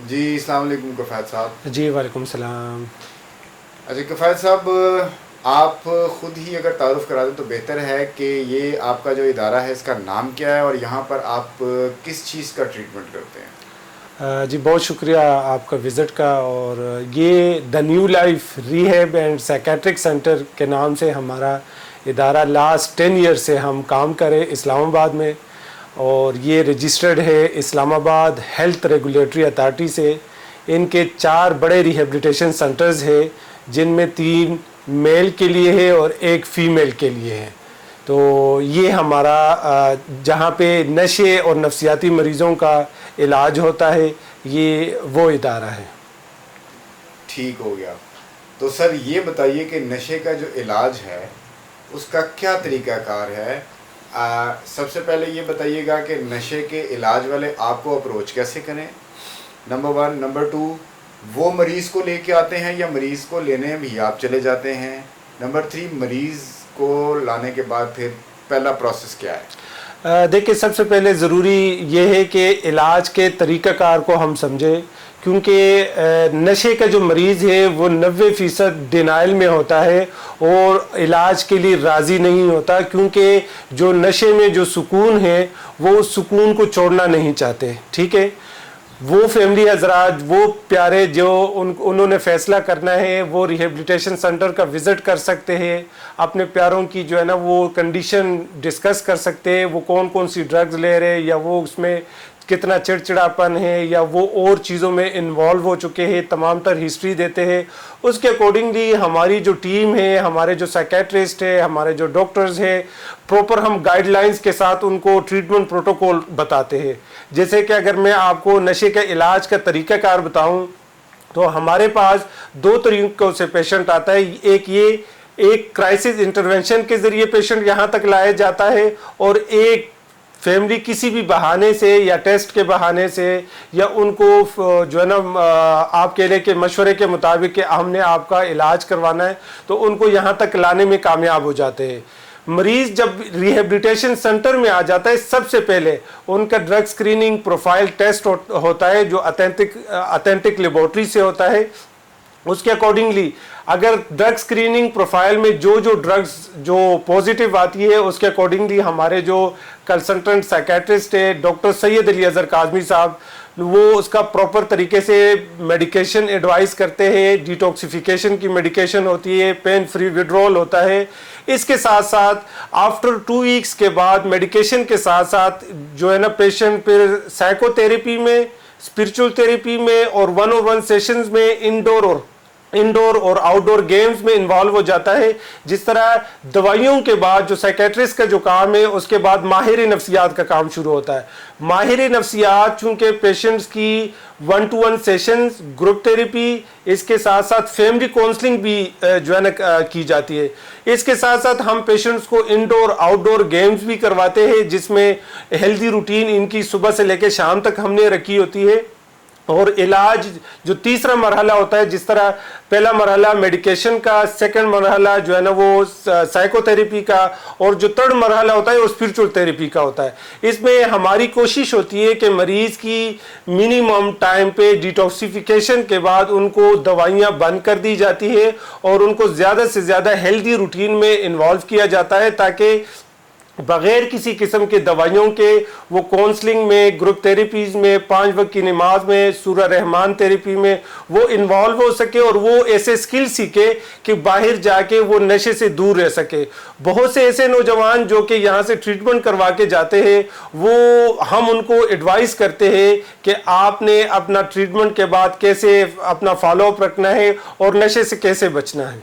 جی السلام علیکم کفایت صاحب. جی وعلیکم السلام. اچھا کفایت صاحب، آپ خود ہی اگر تعارف کرا دیں تو بہتر ہے کہ یہ آپ کا جو ادارہ ہے اس کا نام کیا ہے اور یہاں پر آپ کس چیز کا ٹریٹمنٹ کرتے ہیں؟ جی بہت شکریہ آپ کا وزٹ کا. اور یہ the new life rehab and psychiatric centre کے نام سے ہمارا ادارہ لاسٹ 10 ایئر سے ہم کام کریں اسلام آباد میں، اور یہ رجسٹرڈ ہے اسلام آباد ہیلتھ ریگولیٹری اتھارٹی سے. ان کے 4 بڑے ریہیبلیٹیشن سینٹرز ہیں، جن میں 3 میل کے لیے ہے اور 1 فیمیل کے لیے ہے. تو یہ ہمارا جہاں پہ نشے اور نفسیاتی مریضوں کا علاج ہوتا ہے، یہ وہ ادارہ ہے. ٹھیک ہو گیا. تو سر یہ بتائیے کہ نشے کا جو علاج ہے اس کا کیا طریقہ کار ہے؟ سب سے پہلے یہ بتائیے گا کہ نشے کے علاج والے آپ کو اپروچ کیسے کریں، نمبر 1. نمبر 2، وہ مریض کو لے کے آتے ہیں یا مریض کو لینے بھی آپ چلے جاتے ہیں؟ نمبر 3، مریض کو لانے کے بعد پھر پہلا پروسیس کیا ہے؟ دیکھیں، سب سے پہلے ضروری یہ ہے کہ علاج کے طریقہ کار کو ہم سمجھیں، کیونکہ نشے کا جو مریض ہے وہ 90% ڈینائل میں ہوتا ہے اور علاج کے لیے راضی نہیں ہوتا، کیونکہ جو نشے میں جو سکون ہے وہ اس سکون کو چھوڑنا نہیں چاہتے. ٹھیک ہے، وہ فیملی حضرات، وہ پیارے جو انہوں نے فیصلہ کرنا ہے، وہ ریہیبلیٹیشن سینٹر کا وزٹ کر سکتے ہیں، اپنے پیاروں کی جو ہے نا وہ کنڈیشن ڈسکس کر سکتے ہیں، وہ کون کون سی ڈرگز لے رہے ہیں، یا وہ اس میں کتنا چڑچڑاپن ہے، یا وہ اور چیزوں میں انوالو ہو چکے ہیں، تمام تر ہسٹری دیتے ہیں. اس کے اکارڈنگلی ہماری جو ٹیم ہے، ہمارے جو سائکیٹرسٹ ہے، ہمارے جو ڈاکٹرز ہیں، پراپر ہم گائیڈ لائنز کے ساتھ ان کو ٹریٹمنٹ پروٹوکول بتاتے ہیں. جیسے کہ اگر میں آپ کو نشے کے علاج کا طریقہ کار بتاؤں تو ہمارے پاس 2 طریقوں سے پیشنٹ آتا ہے. ایک کرائسس انٹرونشن کے ذریعے پیشنٹ یہاں تک لایا جاتا ہے، اور ایک فیملی کسی بھی بہانے سے یا ٹیسٹ کے بہانے سے یا ان کو جو ہے نا آپ کہہ لیں کہ مشورے کے مطابق کہ ہم نے آپ کا علاج کروانا ہے، تو ان کو یہاں تک لانے میں کامیاب ہو جاتے ہیں. مریض جب ریہیبلیٹیشن سینٹر میں آ جاتا ہے، سب سے پہلے ان کا ڈرگ سکریننگ پروفائل ٹیسٹ ہوتا ہے، جو اتھینٹک لیبورٹری سے ہوتا ہے. اس کے اکارڈنگلی اگر ڈرگ سکریننگ پروفائل میں جو ڈرگز جو پوزیٹیو آتی ہے، اس کے اکارڈنگلی ہمارے جو کنسلٹنٹ سائکیٹرسٹ ہے ڈاکٹر سید علی اظہر کاظمی صاحب، وہ اس کا پراپر طریقے سے میڈیکیشن ایڈوائز کرتے ہیں. ڈیٹاکسیفیکیشن کی میڈیکیشن ہوتی ہے، پین فری وڈرول ہوتا ہے. اس کے ساتھ ساتھ آفٹر 2 ویکس کے بعد میڈیکیشن کے ساتھ ساتھ جو ہے نا پیشنٹ پھر سائیکو تھیریپی میں، اسپرچل تھیریپی میں اور 1-on-1 سیشنز میں انڈور اور آؤٹ ڈور گیمز میں انوالو ہو جاتا ہے. جس طرح دوائیوں کے بعد جو سائکیٹرسٹ کا جو کام ہے، اس کے بعد ماہر نفسیات کا کام شروع ہوتا ہے. ماہر نفسیات چونکہ پیشنٹس کی 1-to-1 سیشنز، گروپ تھیریپی، اس کے ساتھ ساتھ فیملی کونسلنگ بھی جو ہے نا کی جاتی ہے. اس کے ساتھ ساتھ ہم پیشنٹس کو انڈور آؤٹ ڈور گیمز بھی کرواتے ہیں، جس میں ہیلدی روٹین ان کی صبح سے لے کے شام تک ہم نے رکھی ہوتی ہے. اور علاج جو تیسرا مرحلہ ہوتا ہے، جس طرح پہلا مرحلہ میڈیکیشن کا، سیکنڈ مرحلہ جو ہے نا وہ سائیکو تھیریپی کا، اور جو 3rd مرحلہ ہوتا ہے وہ اسپرچل تھیریپی کا ہوتا ہے. اس میں ہماری کوشش ہوتی ہے کہ مریض کی منیمم ٹائم پہ ڈیٹاکسیفیکیشن کے بعد ان کو دوائیاں بند کر دی جاتی ہے اور ان کو زیادہ سے زیادہ ہیلدی روٹین میں انوالو کیا جاتا ہے، تاکہ بغیر کسی قسم کے دوائیوں کے وہ کونسلنگ میں، گروپ تھیریپیز میں، 5 وقت کی نماز میں، سورہ رحمان تھیریپی میں وہ انوالو ہو سکے اور وہ ایسے سکل سیکھے کہ باہر جا کے وہ نشے سے دور رہ سکے. بہت سے ایسے نوجوان جو کہ یہاں سے ٹریٹمنٹ کروا کے جاتے ہیں، وہ ہم ان کو ایڈوائز کرتے ہیں کہ آپ نے اپنا ٹریٹمنٹ کے بعد کیسے اپنا فالو اپ رکھنا ہے اور نشے سے کیسے بچنا ہے.